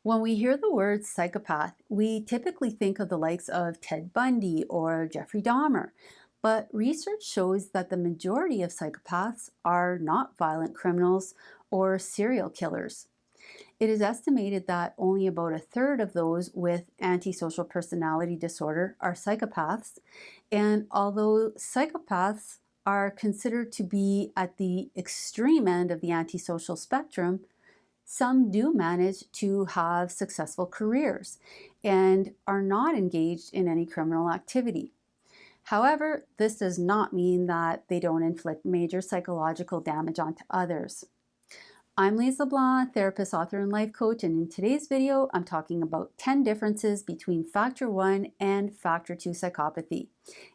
When we hear the word psychopath, we typically think of the likes of Ted Bundy or Jeffrey Dahmer, but research shows that the majority of psychopaths are not violent criminals or serial killers. It is estimated that only about a third of those with antisocial personality disorder are psychopaths, and although psychopaths are considered to be at the extreme end of the antisocial spectrum, some do manage to have successful careers and are not engaged in any criminal activity. However, this does not mean that they don't inflict major psychological damage onto others. I'm Lise Leblanc, therapist, author, and life coach, and in today's video, I'm talking about 10 differences between Factor 1 and Factor 2 psychopathy.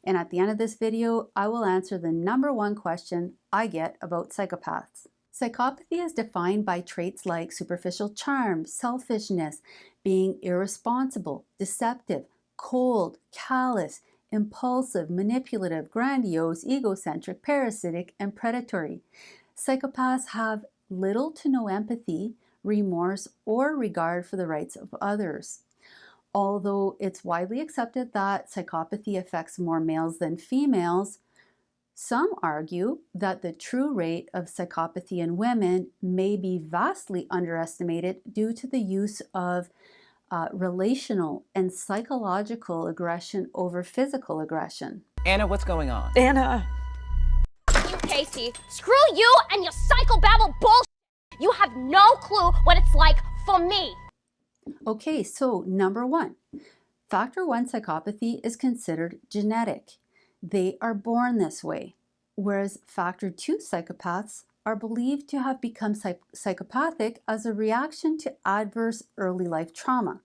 And at the end of this video, I will answer the #1 question I get about psychopaths. Psychopathy is defined by traits like superficial charm, selfishness, being irresponsible, deceptive, cold, callous, impulsive, manipulative, grandiose, egocentric, parasitic, and predatory. Psychopaths have little to no empathy, remorse, or regard for the rights of others. Although it's widely accepted that psychopathy affects more males than females, some argue that the true rate of psychopathy in women may be vastly underestimated due to the use of relational and psychological aggression over physical aggression. Anna, what's going on? Anna. You, Casey, screw you and your psychobabble bullshit. You have no clue what it's like for me. Okay, so #1, Factor 1 psychopathy is considered genetic. They are born this way, whereas Factor 2 psychopaths are believed to have become psychopathic as a reaction to adverse early life trauma.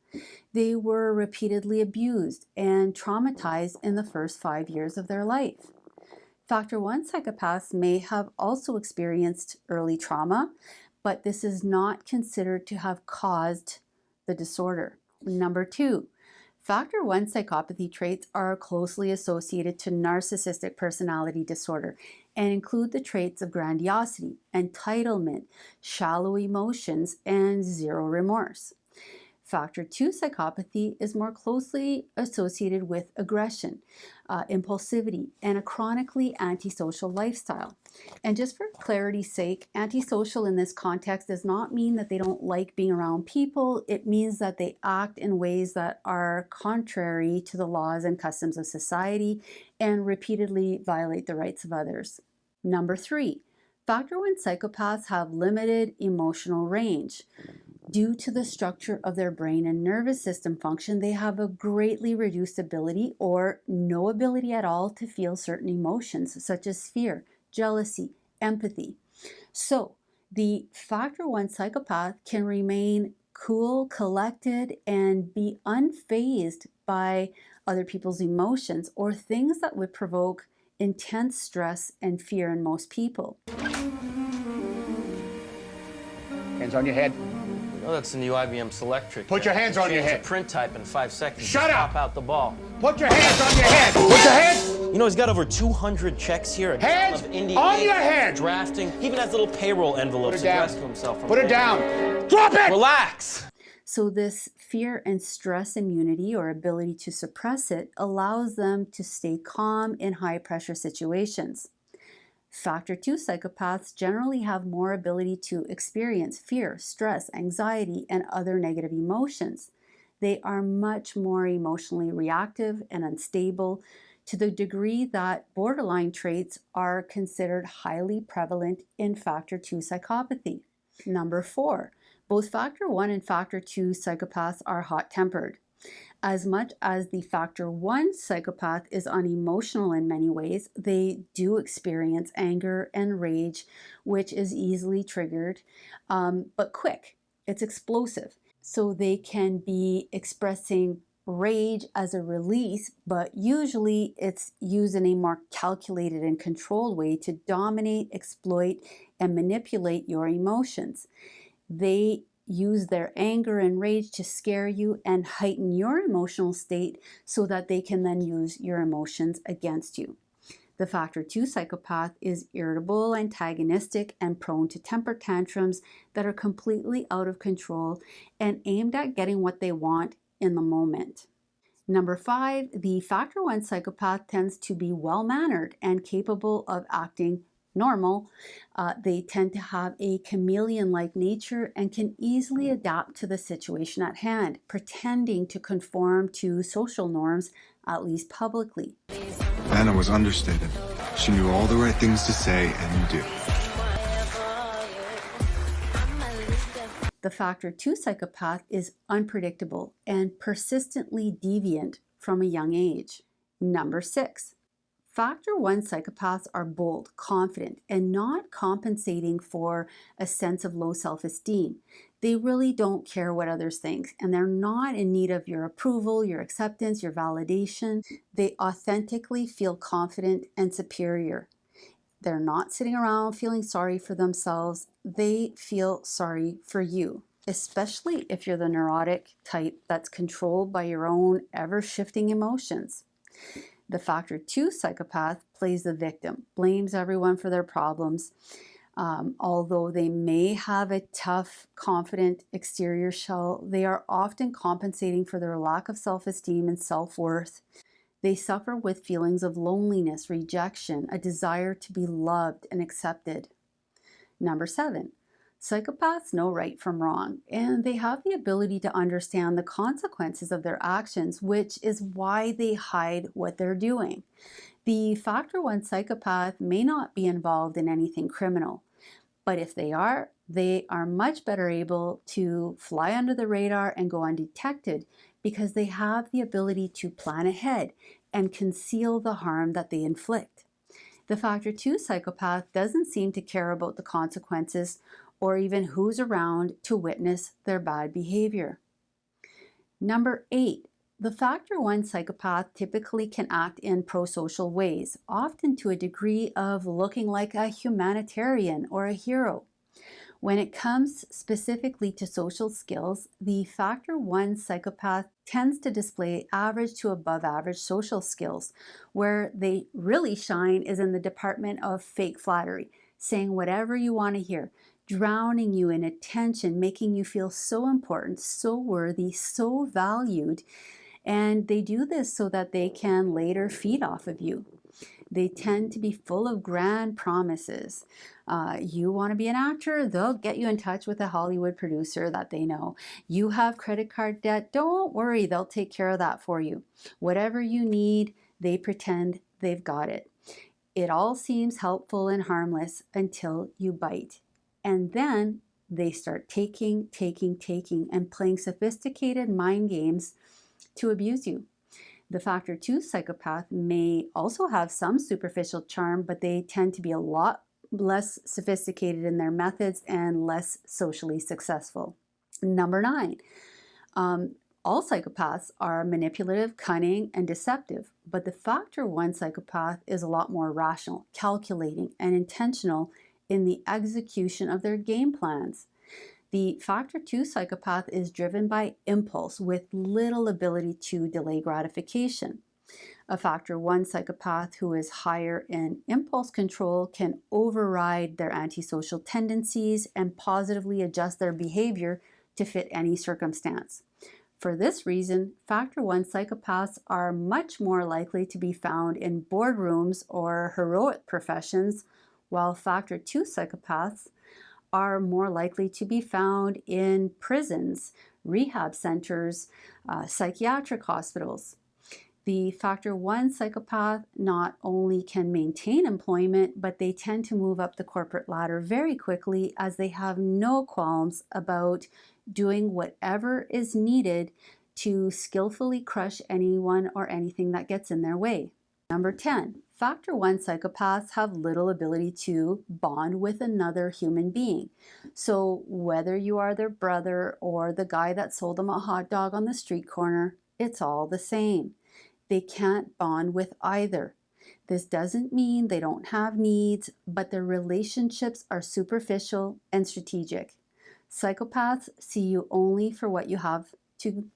They were repeatedly abused and traumatized in the first 5 years of their life. Factor 1 psychopaths may have also experienced early trauma, but this is not considered to have caused the disorder. #2, Factor 1 psychopathy traits are closely associated to narcissistic personality disorder and include the traits of grandiosity, entitlement, shallow emotions, and zero remorse. Factor 2 psychopathy is more closely associated with aggression, impulsivity, and a chronically antisocial lifestyle. And just for clarity's sake, antisocial in this context does not mean that they don't like being around people. It means that they act in ways that are contrary to the laws and customs of society and repeatedly violate the rights of others. #3, Factor 1 psychopaths have limited emotional range. Due to the structure of their brain and nervous system function, they have a greatly reduced ability or no ability at all to feel certain emotions, such as fear, jealousy, empathy. So, the Factor 1 psychopath can remain cool, collected, and be unfazed by other people's emotions or things that would provoke intense stress and fear in most people. Hands on your head. Oh, that's the new IBM Selectric. Put your hands on your Change head. the print type in 5 seconds. Shut up! Pop out the ball. Put your hands on your head. Put your hands. You know, he's got over 200 checks here. Hands of India on ink, your head. Drafting. He even has little payroll envelopes Put it down. addressed to himself. from Put it family. down. Drop it! Relax. So this fear and stress immunity or ability to suppress it allows them to stay calm in high pressure situations. Factor 2 psychopaths generally have more ability to experience fear, stress, anxiety, and other negative emotions. They are much more emotionally reactive and unstable to the degree that borderline traits are considered highly prevalent in Factor 2 psychopathy. #4, both Factor 1 and Factor 2 psychopaths are hot-tempered. As much as the Factor 1 psychopath is unemotional in many ways, they do experience anger and rage, which is easily triggered, but quick. It's explosive. So they can be expressing rage as a release, but usually it's used in a more calculated and controlled way to dominate, exploit, and manipulate your emotions. They use their anger and rage to scare you and heighten your emotional state so that they can then use your emotions against you. The factor 2 psychopath is irritable, antagonistic, and prone to temper tantrums that are completely out of control and aimed at getting what they want in the moment. Number 5, the factor 1 psychopath tends to be well-mannered and capable of acting normal. They tend to have a chameleon-like nature and can easily adapt to the situation at hand, pretending to conform to social norms, at least publicly. Anna was understated. She knew all the right things to say and do. The factor 2 psychopath is unpredictable and persistently deviant from a young age. Number 6, factor 1 psychopaths are bold, confident, and not compensating for a sense of low self-esteem. They really don't care what others think, and they're not in need of your approval, your acceptance, your validation. They authentically feel confident and superior. They're not sitting around feeling sorry for themselves. They feel sorry for you, especially if you're the neurotic type that's controlled by your own ever-shifting emotions. The factor 2 psychopath plays the victim, blames everyone for their problems. Although they may have a tough, confident exterior shell, they are often compensating for their lack of self-esteem and self-worth. They suffer with feelings of loneliness, rejection, a desire to be loved and accepted. Number 7, psychopaths know right from wrong, and they have the ability to understand the consequences of their actions, which is why they hide what they're doing. The factor 1 psychopath may not be involved in anything criminal, but if they are much better able to fly under the radar and go undetected because they have the ability to plan ahead and conceal the harm that they inflict. The factor 2 psychopath doesn't seem to care about the consequences or even who's around to witness their bad behavior. Number 8, the factor 1 psychopath typically can act in pro-social ways, often to a degree of looking like a humanitarian or a hero. When it comes specifically to social skills, the factor 1 psychopath tends to display average to above average social skills. Where they really shine is in the department of fake flattery, saying whatever you want to hear, drowning you in attention, making you feel so important, so worthy, so valued. And they do this so that they can later feed off of you. They tend to be full of grand promises. You want to be an actor? They'll get you in touch with a Hollywood producer that they know. You have credit card debt? Don't worry, they'll take care of that for you. Whatever you need, they pretend they've got it. It all seems helpful and harmless until you bite. And then they start taking, and playing sophisticated mind games to abuse you. The factor 2 psychopath may also have some superficial charm, but they tend to be a lot less sophisticated in their methods and less socially successful. Number 9, all psychopaths are manipulative, cunning, and deceptive, but the factor 1 psychopath is a lot more rational, calculating, and intentional in the execution of their game plans. The factor 2 psychopath is driven by impulse with little ability to delay gratification. A factor 1 psychopath who is higher in impulse control can override their antisocial tendencies and positively adjust their behavior to fit any circumstance. For this reason, factor 1 psychopaths are much more likely to be found in boardrooms or heroic professions, while factor 2 psychopaths are more likely to be found in prisons, rehab centers, psychiatric hospitals. The factor 1 psychopath not only can maintain employment, but they tend to move up the corporate ladder very quickly as they have no qualms about doing whatever is needed to skillfully crush anyone or anything that gets in their way. Number 10, factor 1 psychopaths have little ability to bond with another human being. So whether you are their brother or the guy that sold them a hot dog on the street corner, it's all the same. They can't bond with either. This doesn't mean they don't have needs, but their relationships are superficial and strategic. Psychopaths see you only for what you have to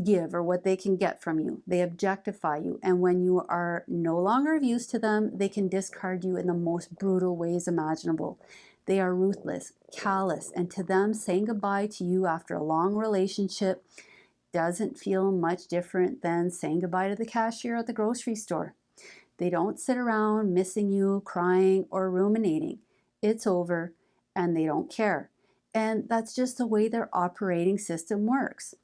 give or what they can get from you. They objectify you. And when you are no longer of use to them, they can discard you in the most brutal ways imaginable. They are ruthless, callous, and to them, saying goodbye to you after a long relationship doesn't feel much different than saying goodbye to the cashier at the grocery store. They don't sit around missing you, crying, or ruminating. It's over, and they don't care. And that's just the way their operating system works.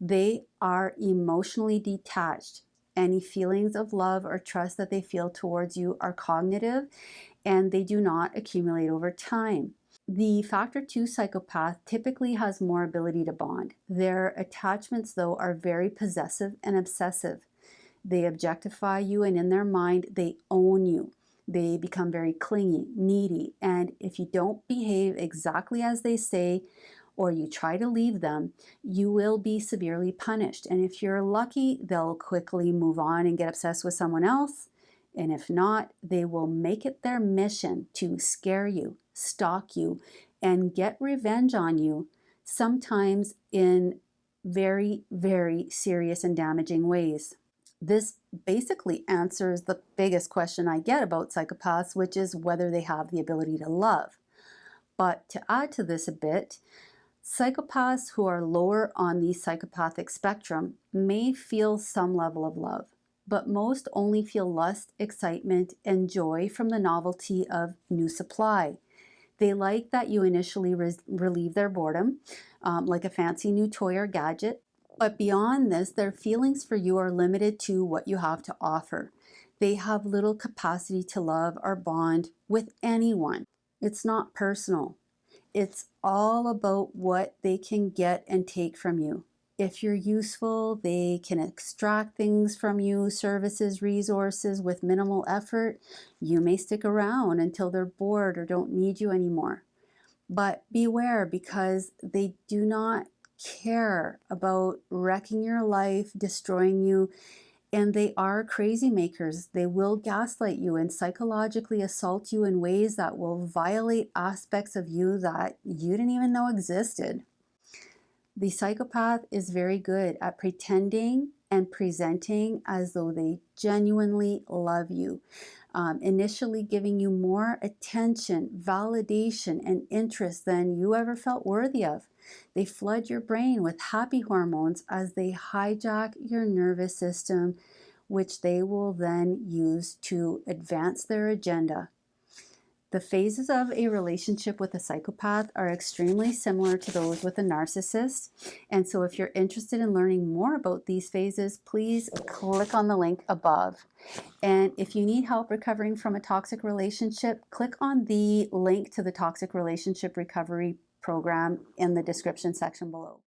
They are emotionally detached. Any feelings of love or trust that they feel towards you are cognitive, and they do not accumulate over time. The factor 2 psychopath typically has more ability to bond. Their attachments, though, are very possessive and obsessive. They objectify you, and in their mind, they own you. They become very clingy, needy, and if you don't behave exactly as they say, or you try to leave them, you will be severely punished. And if you're lucky, they'll quickly move on and get obsessed with someone else. And if not, they will make it their mission to scare you, stalk you, and get revenge on you, sometimes in very, very serious and damaging ways. This basically answers the biggest question I get about psychopaths, which is whether they have the ability to love. But to add to this a bit, psychopaths who are lower on the psychopathic spectrum may feel some level of love, but most only feel lust, excitement, and joy from the novelty of new supply. They like that you initially relieve their boredom, like a fancy new toy or gadget. But beyond this, their feelings for you are limited to what you have to offer. They have little capacity to love or bond with anyone. It's not personal. It's all about what they can get and take from you. If you're useful, they can extract things from you, services, resources with minimal effort. You may stick around until they're bored or don't need you anymore. But beware, because they do not care about wrecking your life, destroying you, and they are crazy makers. They will gaslight you and psychologically assault you in ways that will violate aspects of you that you didn't even know existed. The psychopath is very good at pretending and presenting as though they genuinely love you, initially giving you more attention, validation, and interest than you ever felt worthy of. They flood your brain with happy hormones as they hijack your nervous system, which they will then use to advance their agenda. The phases of a relationship with a psychopath are extremely similar to those with a narcissist. And so if you're interested in learning more about these phases, please click on the link above. And if you need help recovering from a toxic relationship, click on the link to the Toxic Relationship Recovery Program in the description section below.